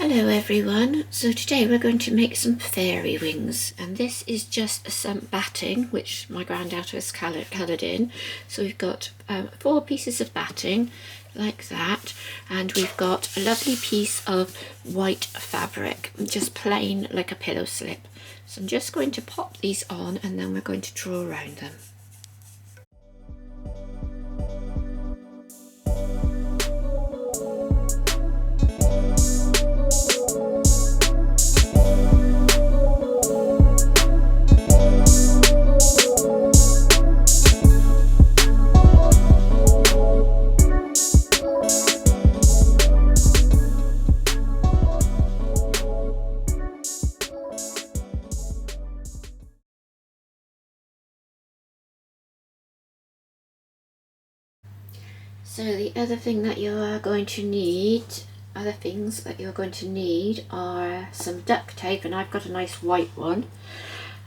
Hello everyone, so today we're going to make some fairy wings, and this is just some batting which my granddaughter has coloured in. So we've got 4 pieces of batting like that, and we've got a lovely piece of white fabric, just plain like a pillow slip. So I'm just going to pop these on and then we're going to draw around them. So the other thing that you are going to need, other things that you're going to need are some duct tape, and I've got a nice white one,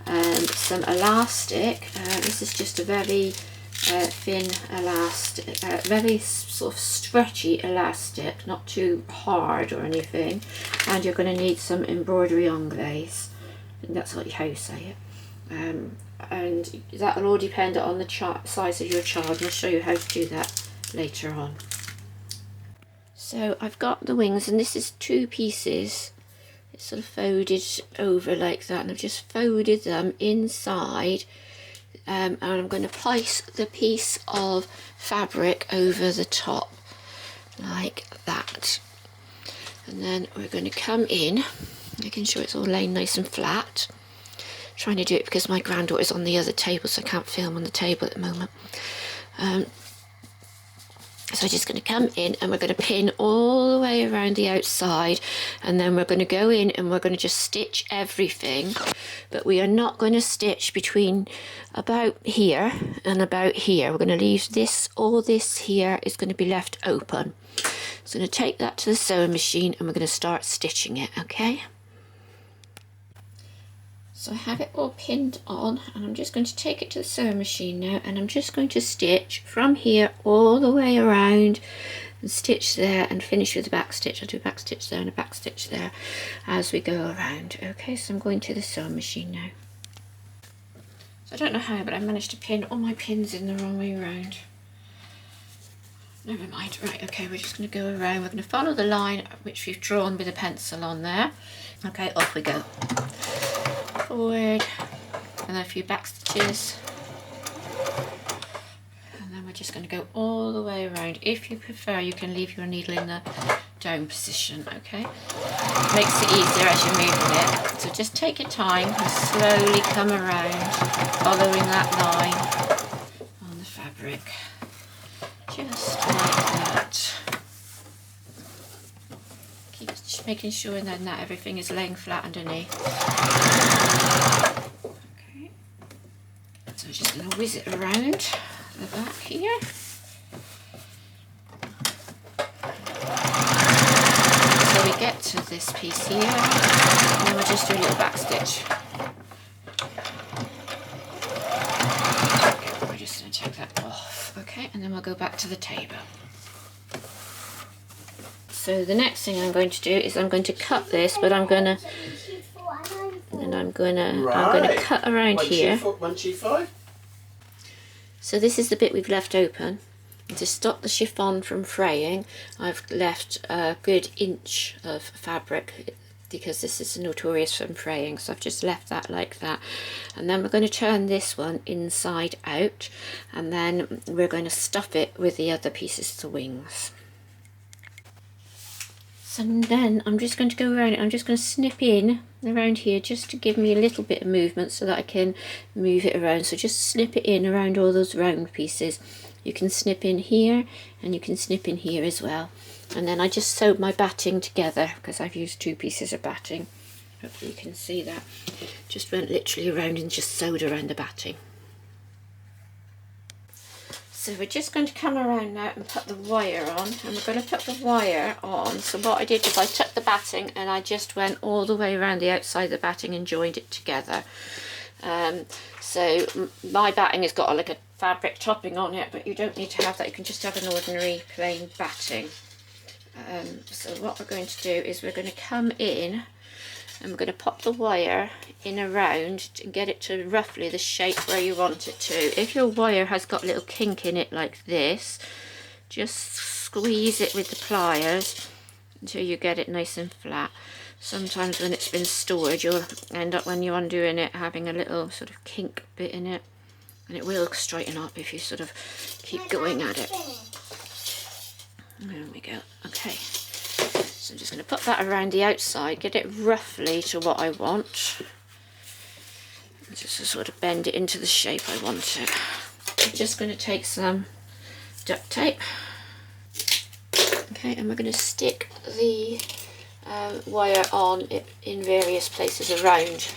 some elastic. This is just a very thin elastic, very sort of stretchy elastic, not too hard or anything, and you're going to need some embroidery anglaise. I think that's how you say it, and that will all depend on the size of your child, and I'll show you how to do that later on. So I've got the wings, and this is 2 pieces. It's sort of folded over like that, and I've just folded them inside, and I'm going to place the piece of fabric over the top like that, and then we're going to come in, making sure it's all laying nice and flat. Trying to do it because my granddaughter's on the other table, so I can't film on the table at the moment. So I'm just going to come in and we're going to pin all the way around the outside, and then we're going to go in and we're going to just stitch everything, but we are not going to stitch between about here and about here. We're going to leave this, all this here is going to be left open. So I'm going to take that to the sewing machine and we're going to start stitching it, okay? So I have it all pinned on, and I'm just going to take it to the sewing machine now, and I'm just going to stitch from here all the way around and stitch there and finish with a back stitch. I'll do a back stitch there and a back stitch there as we go around. Okay, so I'm going to the sewing machine now. So I don't know how, but I managed to pin all my pins in the wrong way around. Never mind. Right, okay, we're just going to go around. We're going to follow the line which we've drawn with a pencil on there. Okay, off we go. Forward, and then a few back stitches, and then we're just going to go all the way around. If you prefer, you can leave your needle in the down position, okay? It makes it easier as you're moving it. So just take your time and slowly come around, following that line on the fabric, just like that. Keep making sure then that everything is laying flat underneath. Okay, so I'm just going to whiz it around the back here. So we get to this piece here, and then we'll just do a little back stitch. Okay, we're just going to take that off, okay, and then we'll go back to the table. So the next thing I'm going to do is I'm going to cut this, but I'm going to cut around here. So this is the bit we've left open. And to stop the chiffon from fraying, I've left a good inch of fabric because this is notorious from fraying. So I've just left that like that. And then we're going to turn this one inside out, and then we're going to stuff it with the other pieces of the wings. And then I'm just going to go around it. I'm just going to snip in around here just to give me a little bit of movement so that I can move it around. So just snip it in around all those round pieces. You can snip in here and you can snip in here as well. And then I just sewed my batting together because I've used 2 pieces of batting. Hopefully you can see that. Just went literally around and just sewed around the batting. So we're just going to come around now and put the wire on, and we're going to put the wire on. So what I did is I took the batting and I just went all the way around the outside of the batting and joined it together. So my batting has got like a fabric topping on it, but you don't need to have that. You can just have an ordinary plain batting. So what we're going to do is we're going to come in and we're going to pop the wire in around and get it to roughly the shape where you want it to. If your wire has got a little kink in it like this, just squeeze it with the pliers until you get it nice and flat. Sometimes when it's been stored, you'll end up, when you're undoing it, having a little sort of kink bit in it, and it will straighten up if you sort of keep going at it. There we go. Okay, so I'm just going to put that around the outside, get it roughly to what I want, just to sort of bend it into the shape I want it. I'm just going to take some duct tape. Okay, and we're going to stick the wire on it in various places around,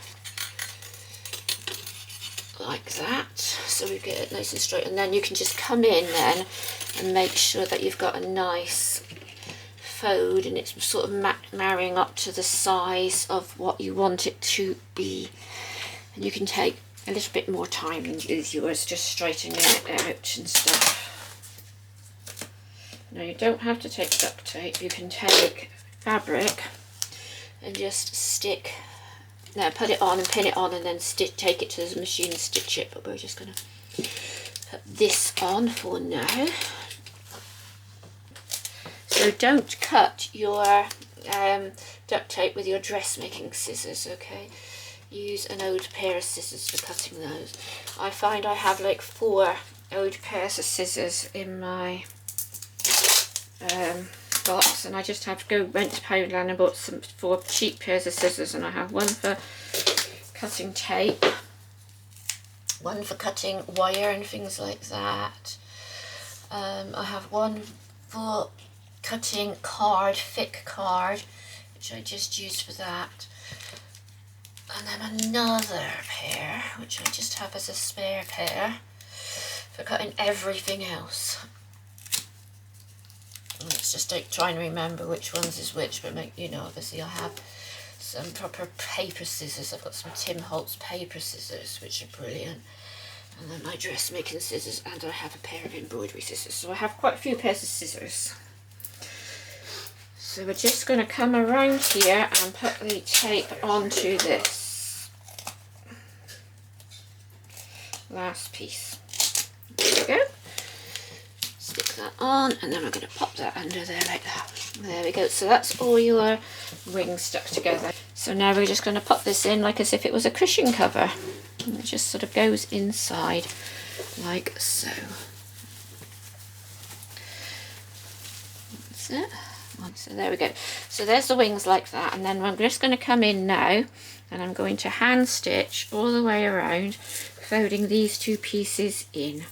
like that, so we get it nice and straight, and then you can just come in then and make sure that you've got a nice fold and it's sort of marrying up to the size of what you want it to be. And you can take a little bit more time and use yours, just straightening it out and stuff. Now you don't have to take duct tape, you can take fabric and just stick, now put it on and pin it on and then take it to the machine and stitch it, but we're just going to put this on for now. So don't cut your duct tape with your dressmaking scissors, okay? Use an old pair of scissors for cutting those. I find I have like 4 old pairs of scissors in my box, and I just have to went to Poundland and bought 4 cheap pairs of scissors, and I have one for cutting tape, one for cutting wire and things like that. I have one for cutting card, thick card, which I just used for that, and then another pair which I just have as a spare pair for cutting everything else. Let's just try and remember which ones is which, but you know, obviously I have some proper paper scissors. I've got some Tim Holtz paper scissors, which are brilliant, and then my dressmaking scissors, and I have a pair of embroidery scissors. So I have quite a few pairs of scissors. So we're just going to come around here and put the tape onto this last piece. There we go. Stick that on, and then we're going to pop that under there like that. There we go. So that's all your wings stuck together. So now we're just going to pop this in like as if it was a cushion cover, and it just sort of goes inside like so. That's it. So there we go. So there's the wings like that, and then I'm just going to come in now and I'm going to hand stitch all the way around, folding these 2 pieces in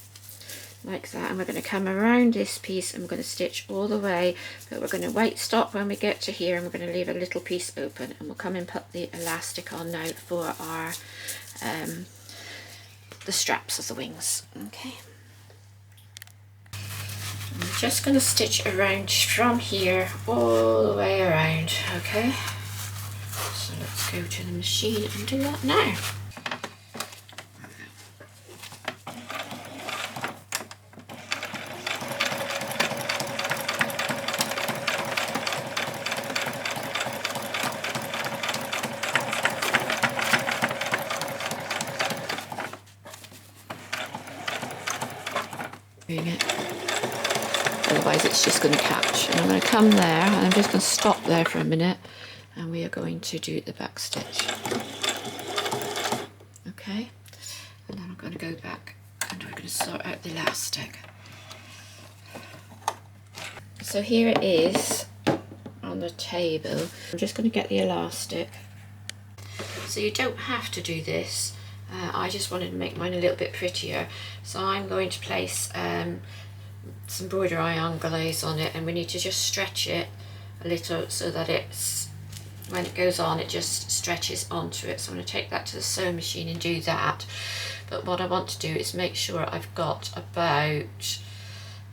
like that, and we're going to come around this piece and we're going to stitch all the way, but we're going to stop when we get to here, and we're going to leave a little piece open, and we'll come and put the elastic on now for our the straps of the wings. Okay, I'm just going to stitch around from here all the way around. Okay, so let's go to the machine and do that now. It. Otherwise it's just going to catch, and I'm going to come there and I'm just going to stop there for a minute, and we are going to do the back stitch. Okay, and then I'm going to go back and we're going to sort out the elastic. So here it is on the table. I'm just going to get the elastic. So you don't have to do this. I just wanted to make mine a little bit prettier, so I'm going to place some embroidery iron glaze on it, and we need to just stretch it a little so that it's, when it goes on, it just stretches onto it. So I'm going to take that to the sewing machine and do that. But what I want to do is make sure I've got about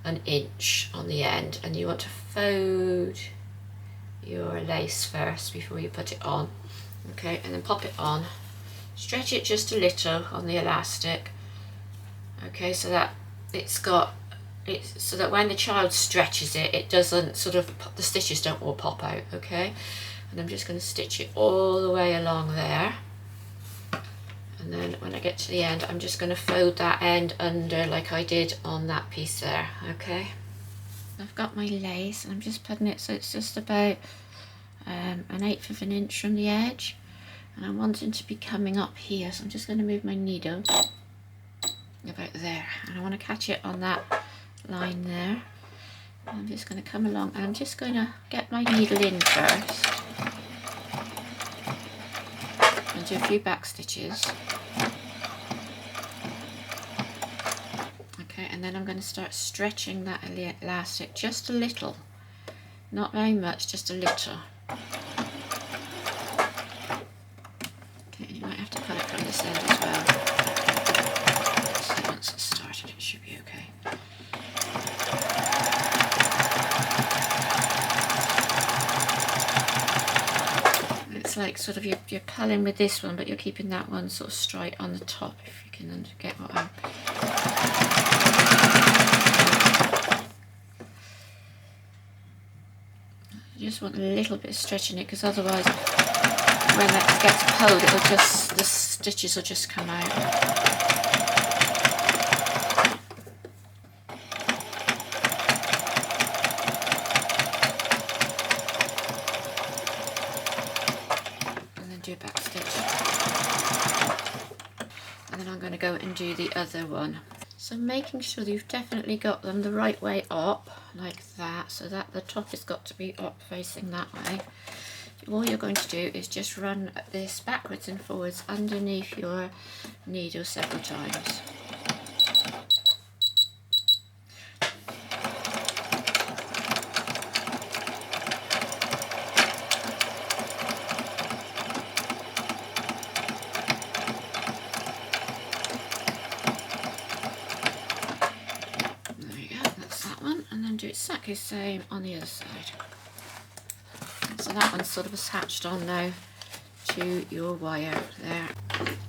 1 inch on the end, and you want to fold your lace first before you put it on. Okay, and then pop it on. Stretch it just a little on the elastic, okay, so that it's got it's so that when the child stretches it, it doesn't sort of, the stitches don't all pop out, okay? And I'm just going to stitch it all the way along there. And then when I get to the end, I'm just going to fold that end under like I did on that piece there, okay? I've got my lace and I'm just putting it so it's just about 1/8 of an inch from the edge. And I'm wanting to be coming up here, so I'm just going to move my needle about there. And I want to catch it on that line there. And I'm just going to come along and I'm just going to get my needle in first. And do a few back stitches. Okay, and then I'm going to start stretching that elastic just a little. Not very much, just a little. Okay, you might have to cut it from this end as well. So once it's started, it should be okay. It's like sort of you're pulling with this one, but you're keeping that one sort of straight on the top, if you can get what I'm... You just want a little bit of stretch in it, because otherwise when that gets pulled, it'll just, the stitches will just come out. And then do a back stitch. And then I'm going to go and do the other one. So making sure that you've definitely got them the right way up, like that, so that the top has got to be up facing that way. All you're going to do is just run this backwards and forwards underneath your needle several times. Do exactly the same on the other side. So that one's sort of attached on now to your wire there.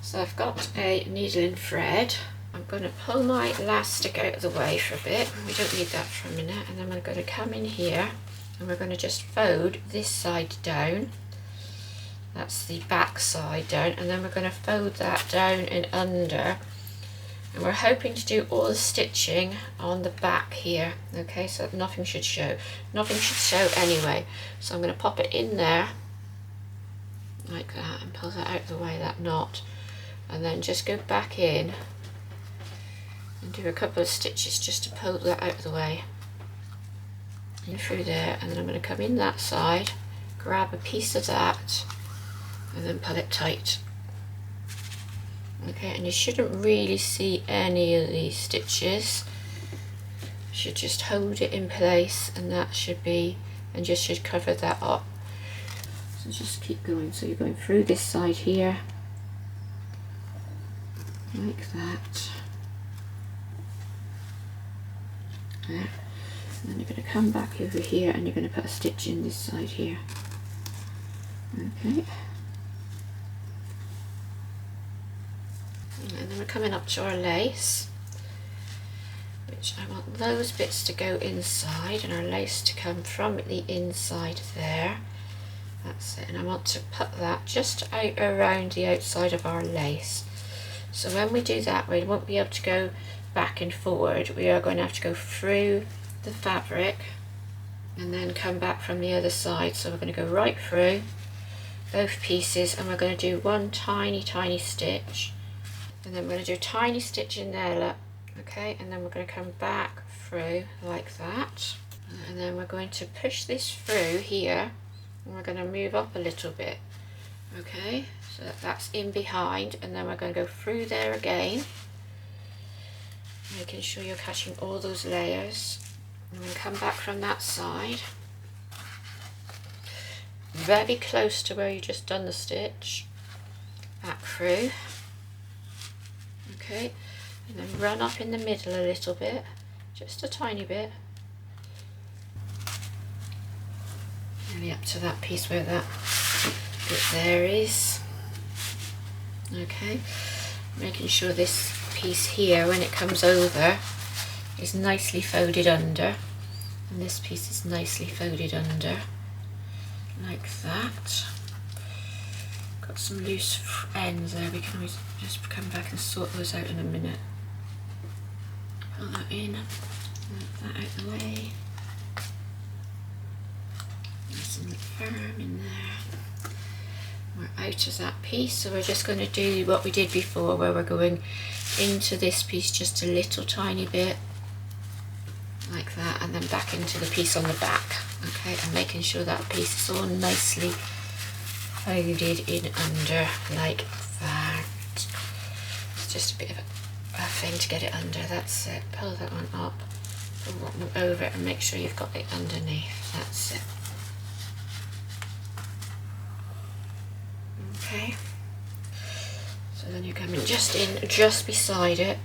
So I've got a needle and thread. I'm going to pull my elastic out of the way for a bit. We don't need that for a minute. And then I'm going to come in here and we're going to just fold this side down. That's the back side down. And then we're going to fold that down and under. And we're hoping to do all the stitching on the back here, okay, so that nothing should show. Nothing should show anyway. So I'm going to pop it in there, like that, and pull that out of the way, that knot. And then just go back in and do a couple of stitches just to pull that out of the way. In through there, and then I'm going to come in that side, grab a piece of that, and then pull it tight. Okay, and you shouldn't really see any of these stitches. You should just hold it in place, and that should be, and just should cover that up. So just keep going. So you're going through this side here, like that. There. And then you're going to come back over here, and you're going to put a stitch in this side here. Okay. And then we're coming up to our lace, which I want those bits to go inside and our lace to come from the inside there. That's it, and I want to put that just out around the outside of our lace. So when we do that, we won't be able to go back and forward. We are going to have to go through the fabric and then come back from the other side. So we're going to go right through both pieces, and we're going to do one tiny stitch. And then we're going to do a tiny stitch in there, look, okay, and then we're going to come back through like that, and then we're going to push this through here, and we're going to move up a little bit, okay, so that's in behind, and then we're going to go through there again, making sure you're catching all those layers, and then come back from that side, very close to where you just done the stitch, back through. Okay, and then run up in the middle a little bit, just a tiny bit, nearly up to that piece where that bit there is. Okay, making sure this piece here, when it comes over, is nicely folded under, and this piece is nicely folded under, like that. Got some loose ends there, we can always just come back and sort those out in a minute. Pull that in, move that out the way. Nice and firm in there. We're out of that piece, so we're just going to do what we did before, where we're going into this piece just a little tiny bit, like that, and then back into the piece on the back. Okay, and making sure that piece is all nicely folded in under, like that. It's just a bit of a thing to get it under. That's it. Pull that one up, pull one over it, and make sure you've got it underneath. That's it. Okay, so then you're coming just in, just beside it,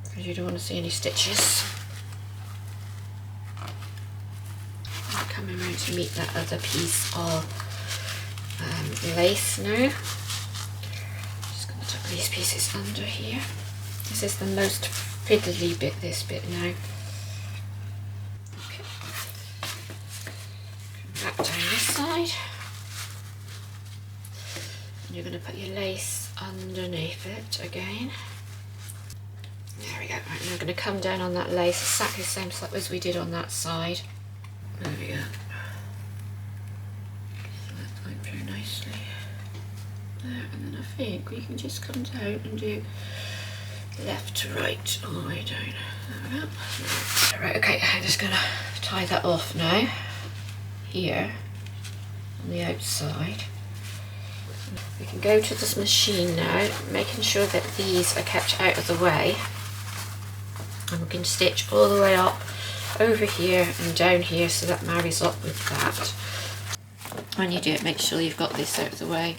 because you don't want to see any stitches. And coming around to meet that other piece of lace now. Just going to tuck these pieces under here. This is the most fiddly bit, this bit now. Okay. Come back down this side. You're going to put your lace underneath it again. There we go. Right, now we're going to come down on that lace exactly the same as we did on that side. There we go. That went very nicely. There, and then I think we can just come down and do left to right all the way down. There we go. Right, okay, I'm just going to tie that off now. Here, on the outside. We can go to this machine now, making sure that these are kept out of the way, and we can stitch all the way up over here and down here, so that marries up with that. When you do it, make sure you've got this out of the way.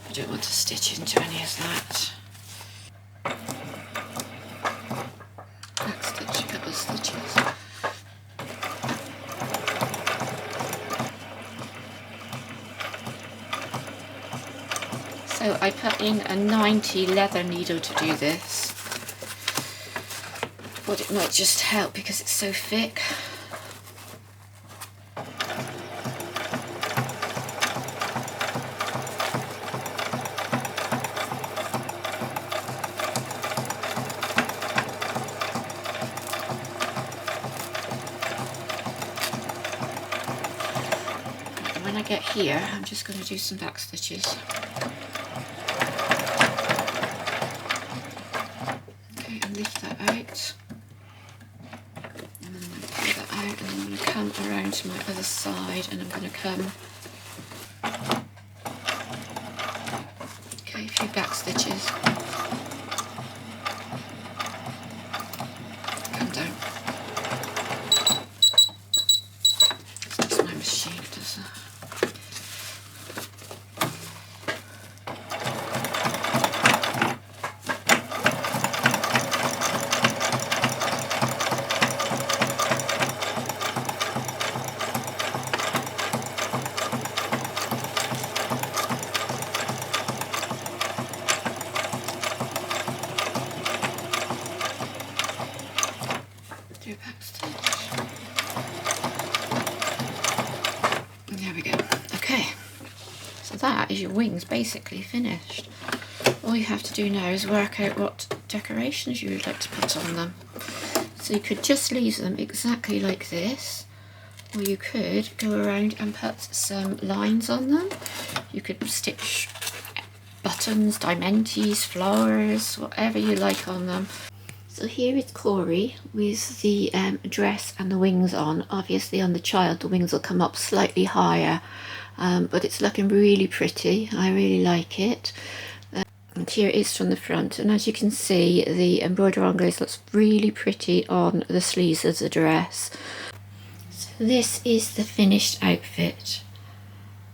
You don't want to stitch into any of that. Back stitch, a couple of stitches. So I put in a 90 leather needle to do this. Thought it might just help because it's so thick. And when I get here, I'm just going to do some back stitches. Lift that out, and then I'm going to pull that out, and then I'm going to come around to my other side, and I'm going to come, okay, a few back stitches, come down. It's just my machine does that. There we go. Okay, so that is your wings basically finished. All you have to do now is work out what decorations you would like to put on them. So you could just leave them exactly like this, or you could go around and put some lines on them. You could stitch buttons, diamantes, flowers, whatever you like on them. So here is Corey with the dress and the wings on. Obviously on the child the wings will come up slightly higher, but it's looking really pretty. I really like it. And here it is from the front, and as you can see the embroidery anglaise looks really pretty on the sleeves of the dress. So this is the finished outfit.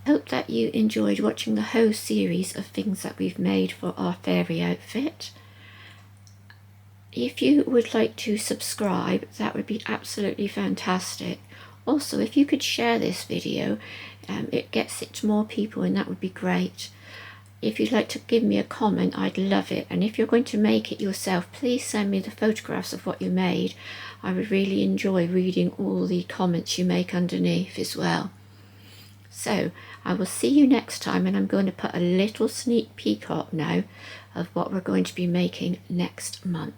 I hope that you enjoyed watching the whole series of things that we've made for our fairy outfit. If you would like to subscribe, that would be absolutely fantastic. Also, if you could share this video, it gets it to more people, and that would be great. if you'd like to give me a comment, I'd love it. And if you're going to make it yourself, please send me the photographs of what you made. I would really enjoy reading all the comments you make underneath as well. So I will see you next time, and I'm going to put a little sneak peek up now of what we're going to be making next month.